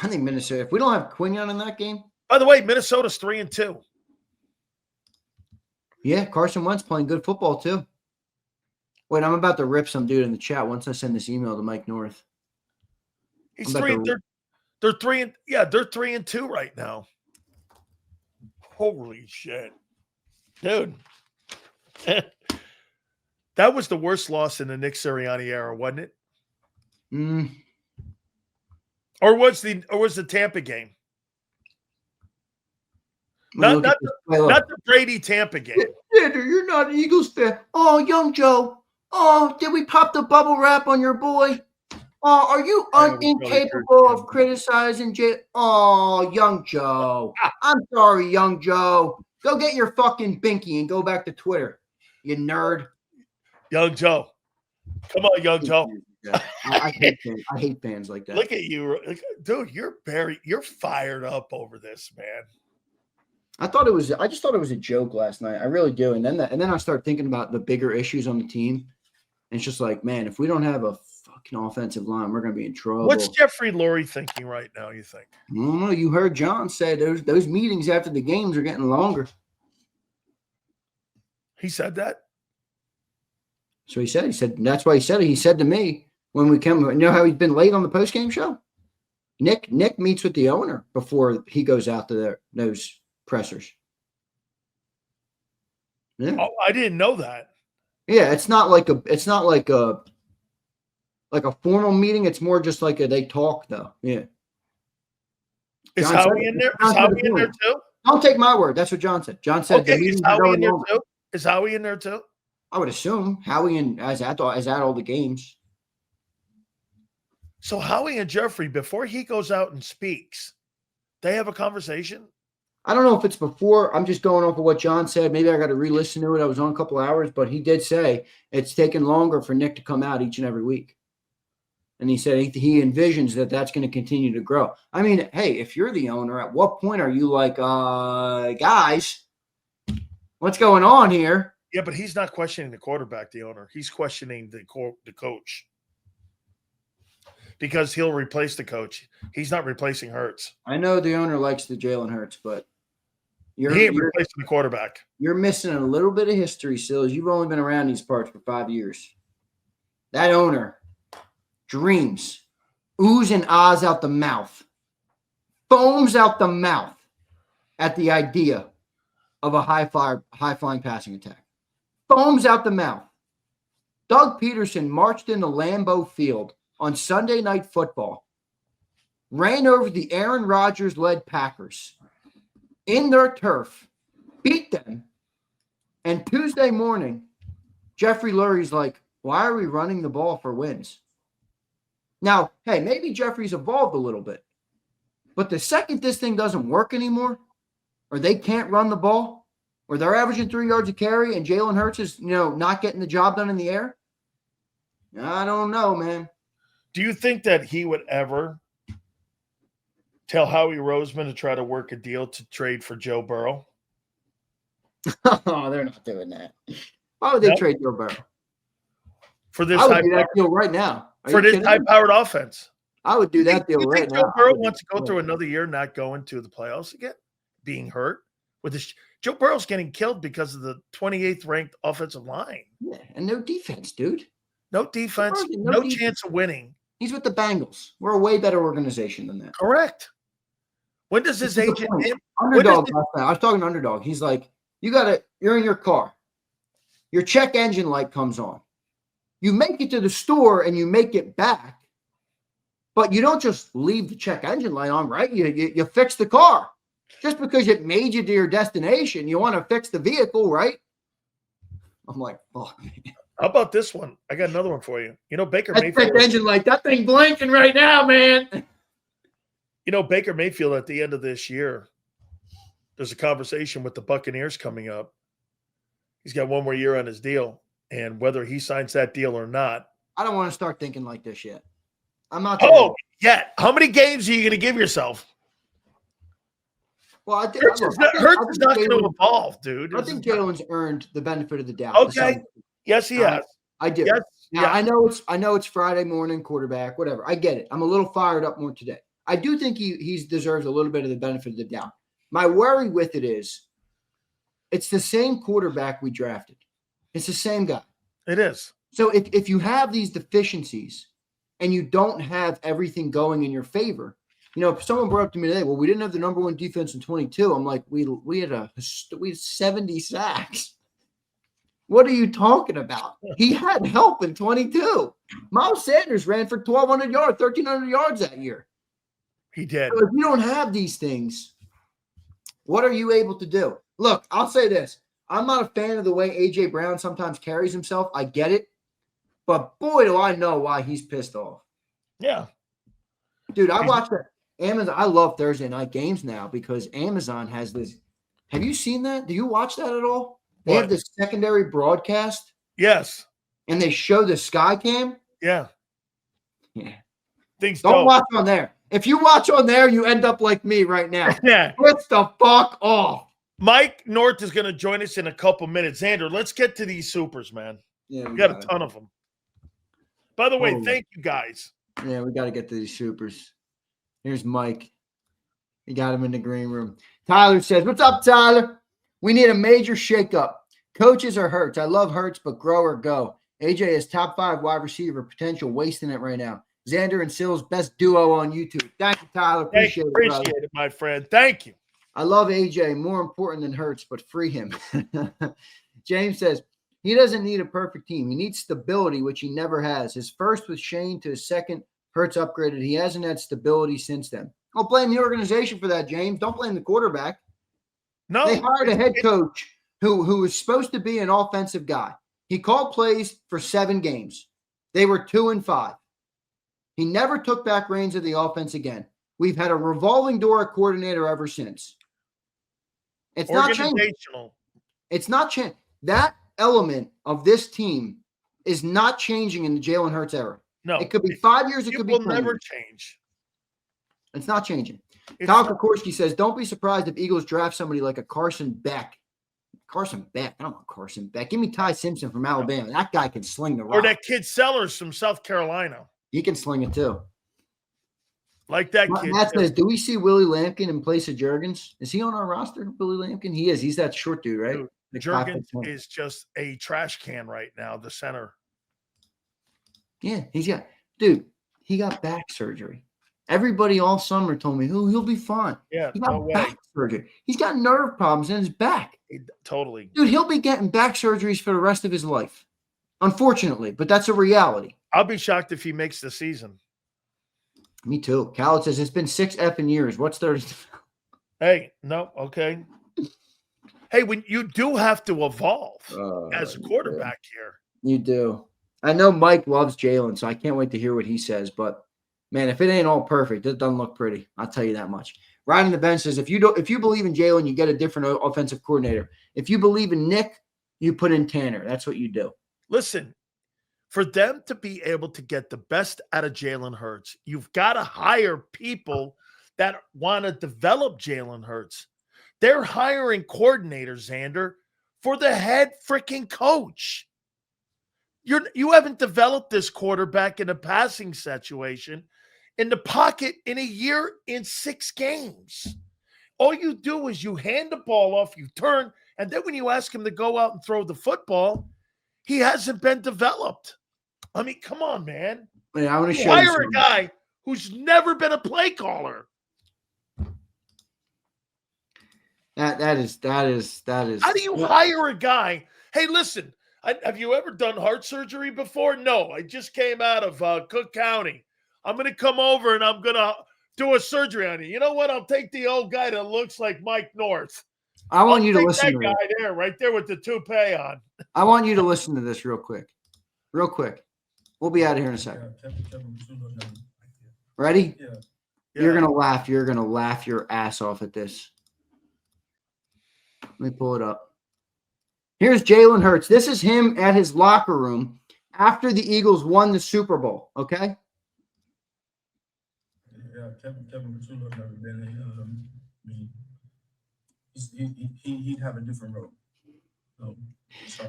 I think Minnesota, if we don't have Quinion in that game. By the way, Minnesota's 3-2. Yeah, Carson Wentz playing good football too. Wait, I'm about to rip some dude in the chat once I send this email to Mike North. He's 3 and they're 3-2 right now. Holy shit. Dude. That was the worst loss in the Nick Sirianni era, wasn't it? Or was the Tampa game? Not the Brady Tampa game. Xander, you're not an Eagles fan. Oh, young Joe. Oh, did we pop the bubble wrap on your boy? Oh, are you incapable of criticizing Jay? Oh, young Joe. I'm sorry, young Joe. Go get your fucking binky and go back to Twitter, you nerd. Young Joe. Come on, young Joe. I hate fans like that. Look at you. Dude, you're fired up over this, man. I just thought it was a joke last night. I really do. And then I start thinking about the bigger issues on the team. And it's just like, man, if we don't have a fucking offensive line, we're going to be in trouble. What's Jeffrey Lurie thinking right now, you think? I don't know. You heard John say those meetings after the games are getting longer. He said that? So he said, that's why he said it. He said to me when we come, you know how he's been late on the postgame show? Nick meets with the owner before he goes out to those pressers. Yeah. Oh, I didn't know that. Yeah, it's not like a formal meeting. It's more just like they talk though. Yeah. Is Howie in there? Is Howie in there too? Don't take my word. That's what John said. John said okay, is Howie in there too? Is Howie in there too? I would assume Howie is at all the games. So Howie and Jeffrey, before he goes out and speaks, they have a conversation? I don't know if it's before. I'm just going off of what John said. Maybe I got to re-listen to it. I was on a couple of hours, but he did say it's taken longer for Nick to come out each and every week. And he said he envisions that's going to continue to grow. I mean, hey, if you're the owner, at what point are you like, guys, what's going on here? Yeah, but he's not questioning the quarterback, the owner. He's questioning the coach. Because he'll replace the coach. He's not replacing Hurts. I know the owner likes the Jalen Hurts, but he ain't replacing the quarterback. You're missing a little bit of history, Sills. You've only been around these parts for 5 years. That owner dreams, oohs and ahs out the mouth, foams out the mouth at the idea of a high-flying passing attack. Foams out the mouth. Doug Peterson marched into Lambeau Field on Sunday Night Football, ran over the Aaron Rodgers-led Packers in their turf, beat them, and Tuesday morning, Jeffrey Lurie's like, why are we running the ball for wins? Now, hey, maybe Jeffrey's evolved a little bit, but the second this thing doesn't work anymore, or they can't run the ball, or they're averaging 3 yards a carry and Jalen Hurts is, not getting the job done in the air, I don't know, man. Do you think that he would ever tell Howie Roseman to try to work a deal to trade for Joe Burrow? Oh, they're not doing that. Why would they trade Joe Burrow? For this, I would do that deal right now. For this high-powered offense. I would do that deal right now. Joe Burrow wants to go through another year not going to the playoffs again, being hurt, with this. Joe Burrow's getting killed because of the 28th ranked offensive line. Yeah, and no defense, dude. No defense, no chance of winning. He's with the Bengals. We're a way better organization than that. Correct. When does his agent Underdog? I was talking to Underdog. He's like, you're in your car. Your check engine light comes on. You make it to the store and you make it back. But you don't just leave the check engine light on, right? You fix the car. Just because it made you to your destination, you want to fix the vehicle, right? I'm like, oh, man. How about this one? I got another one for you. You know, Baker That Mayfield. check engine light, that thing blinking right now, man. You know, Baker Mayfield at the end of this year, there's a conversation with the Buccaneers coming up. He's got one more year on his deal. And whether he signs that deal or not. I don't want to start thinking like this yet. I'm not. Oh, yeah. How many games are you going to give yourself? Well, Hurts is not going to evolve, dude. I think Jalen's earned the benefit of the doubt. Okay. Yes, he has. I do. Yes. Now, yeah. I know it's Friday morning, quarterback, whatever. I get it. I'm a little fired up more today. I do think he deserves a little bit of the benefit of the doubt. My worry with it is it's the same quarterback we drafted. It's the same guy. It is. So if you have these deficiencies and you don't have everything going in your favor, you know, if someone brought up to me today, well, we didn't have the number one defense in 22. I'm like, we had 70 sacks. What are you talking about? He had help in 22. Miles Sanders ran for 1,200 yards, 1,300 yards that year. He did. So if you don't have these things, what are you able to do? Look, I'll say this. I'm not a fan of the way A.J. Brown sometimes carries himself. I get it. But boy, do I know why he's pissed off. Yeah. Dude, I watch that. Amazon. I love Thursday night games now because Amazon has this. Have you seen that? Do you watch that at all? They have this secondary broadcast. Yes. And they show the sky cam. Yeah. Yeah. Things don't watch on there. If you watch on there, you end up like me right now. Yeah. Get the fuck off. Mike North is going to join us in a couple minutes. Xander, let's get to these supers, man. Yeah, we got a ton of them. By the way, thank you guys. Yeah, we got to get to these supers. Here's Mike. He got him in the green room. Tyler says, "What's up, Tyler? We need a major shakeup. Coaches are Hurts. I love Hurts, but grow or go. AJ is top 5 wide receiver potential, wasting it right now. Zander and Sills, best duo on YouTube." Thank you, Tyler. Appreciate it, my friend. Thank you. I love AJ. More important than Hurts, but free him. James says, he doesn't need a perfect team. He needs stability, which he never has. His first with Shane to his second, Hurts upgraded. He hasn't had stability since then. Don't blame the organization for that, James. Don't blame the quarterback. No. They hired a head coach who was supposed to be an offensive guy. He called plays for 7 games. They were 2-5. He never took back reins of the offense again. We've had a revolving door at coordinator ever since. It's not changing. It's not changing. That element of this team is not changing in the Jalen Hurts era. No. It could be 5 years. It could be 10 will never years. change. It's not changing. Kyle Kokorski says, don't be surprised if Eagles draft somebody like a Carson Beck. Carson Beck. I don't want Carson Beck. Give me Ty Simpson from Alabama. That guy can sling the rock. Or that kid Sellers from South Carolina. He can sling it too. Like that kid. Matt says, do we see Willie Lampkin in place of Juergens? Is he on our roster, Willie Lampkin? He is. He's that short dude, right? Dude, Juergens is just a trash can right now, the center. Yeah, he got back surgery. Everybody all summer told me, he'll be fine. Yeah, he got back surgery. He's got nerve problems in his back. Totally. Dude, he'll be getting back surgeries for the rest of his life. Unfortunately, but that's a reality. I'll be shocked if he makes the season. Me too. Khaled says, it's been 6 effing years. What's 30? Hey, no, okay. Hey, when you do have to evolve as a quarterback here. You do. I know Mike loves Jalen, so I can't wait to hear what he says. But, man, if it ain't all perfect, it doesn't look pretty. I'll tell you that much. Riding the bench says, if you believe in Jalen, you get a different offensive coordinator. If you believe in Nick, you put in Tanner. That's what you do. Listen, for them to be able to get the best out of Jalen Hurts, you've got to hire people that want to develop Jalen Hurts. They're hiring coordinators, Xander, for the head freaking coach. You haven't developed this quarterback in a passing situation in the pocket in a year in 6 games. All you do is you hand the ball off, you turn, and then when you ask him to go out and throw the football, he hasn't been developed. I mean, come on, man. Yeah, I want to You show you hire a something. guy who's never been a play caller. That is. How do you hire a guy? Hey, listen, have you ever done heart surgery before? No, I just came out of Cook County. I'm going to come over and I'm going to do a surgery on you. You know what? I'll take the old guy that looks like Mike North. I want you to listen that to guy this. there, right there with the toupee on. I want you to listen to this real quick. Real quick. We'll be out of here in a second. Ready? Yeah. You're gonna laugh. You're gonna laugh your ass off at this. Let me pull it up. Here's Jalen Hurts. This is him at his locker room after the Eagles won the Super Bowl. Okay. Yeah, Kevin Petrulo's never been he'd have a different role.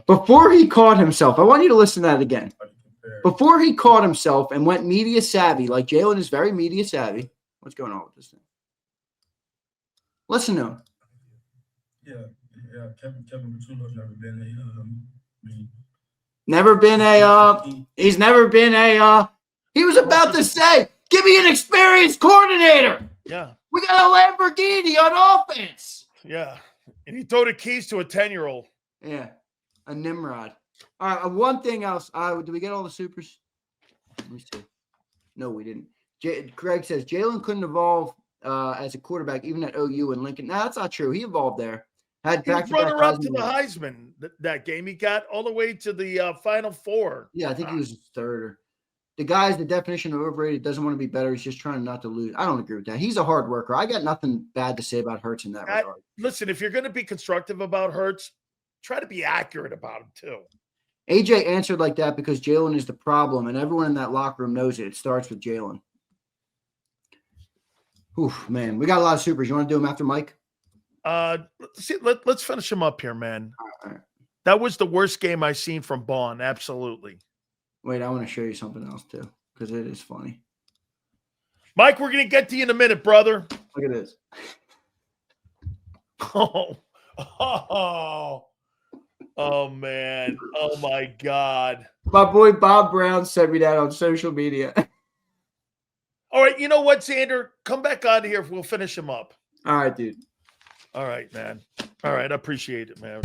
Before he caught himself, I want you to listen to that again. Before he caught himself and went media savvy, like Jalen is very media savvy. What's going on with this thing? Listen to him. Yeah, Kevin Petrulo's never been he's never been he was about to say, give me an experienced coordinator. Yeah. We got a Lamborghini on offense. Yeah. And he threw the keys to a 10-year-old. Yeah. A Nimrod. All right. One thing else. Did we get all the supers? Let me see. No, we didn't. Craig says Jalen couldn't evolve as a quarterback, even at OU and Lincoln. No, that's not true. He evolved there. Had He was runner-up to the Heisman that game. He got all the way to the Final Four. Yeah, I think he was third. The guy's the definition of overrated. Doesn't want to be better. He's just trying not to lose. I don't agree with that. He's a hard worker. I got nothing bad to say about Hurts in that regard. Listen, if you're going to be constructive about Hurts, try to be accurate about him too. AJ answered like that because Jalen is the problem, and everyone in that locker room knows it. It starts with Jalen. Oof, man. We got a lot of supers. You want to do them after Mike? Let's finish him up here, man. All right. That was the worst game I've seen from Bond. Absolutely. Wait, I want to show you something else too, because it is funny. Mike, we're going to get to you in a minute, brother. Look at this. Oh, man. Oh, my God. My boy Bob Brown sent me that on social media. All right, you know what, Zander? Come back on here. We'll finish him up. All right, dude. All right, man. All right, I appreciate it, man.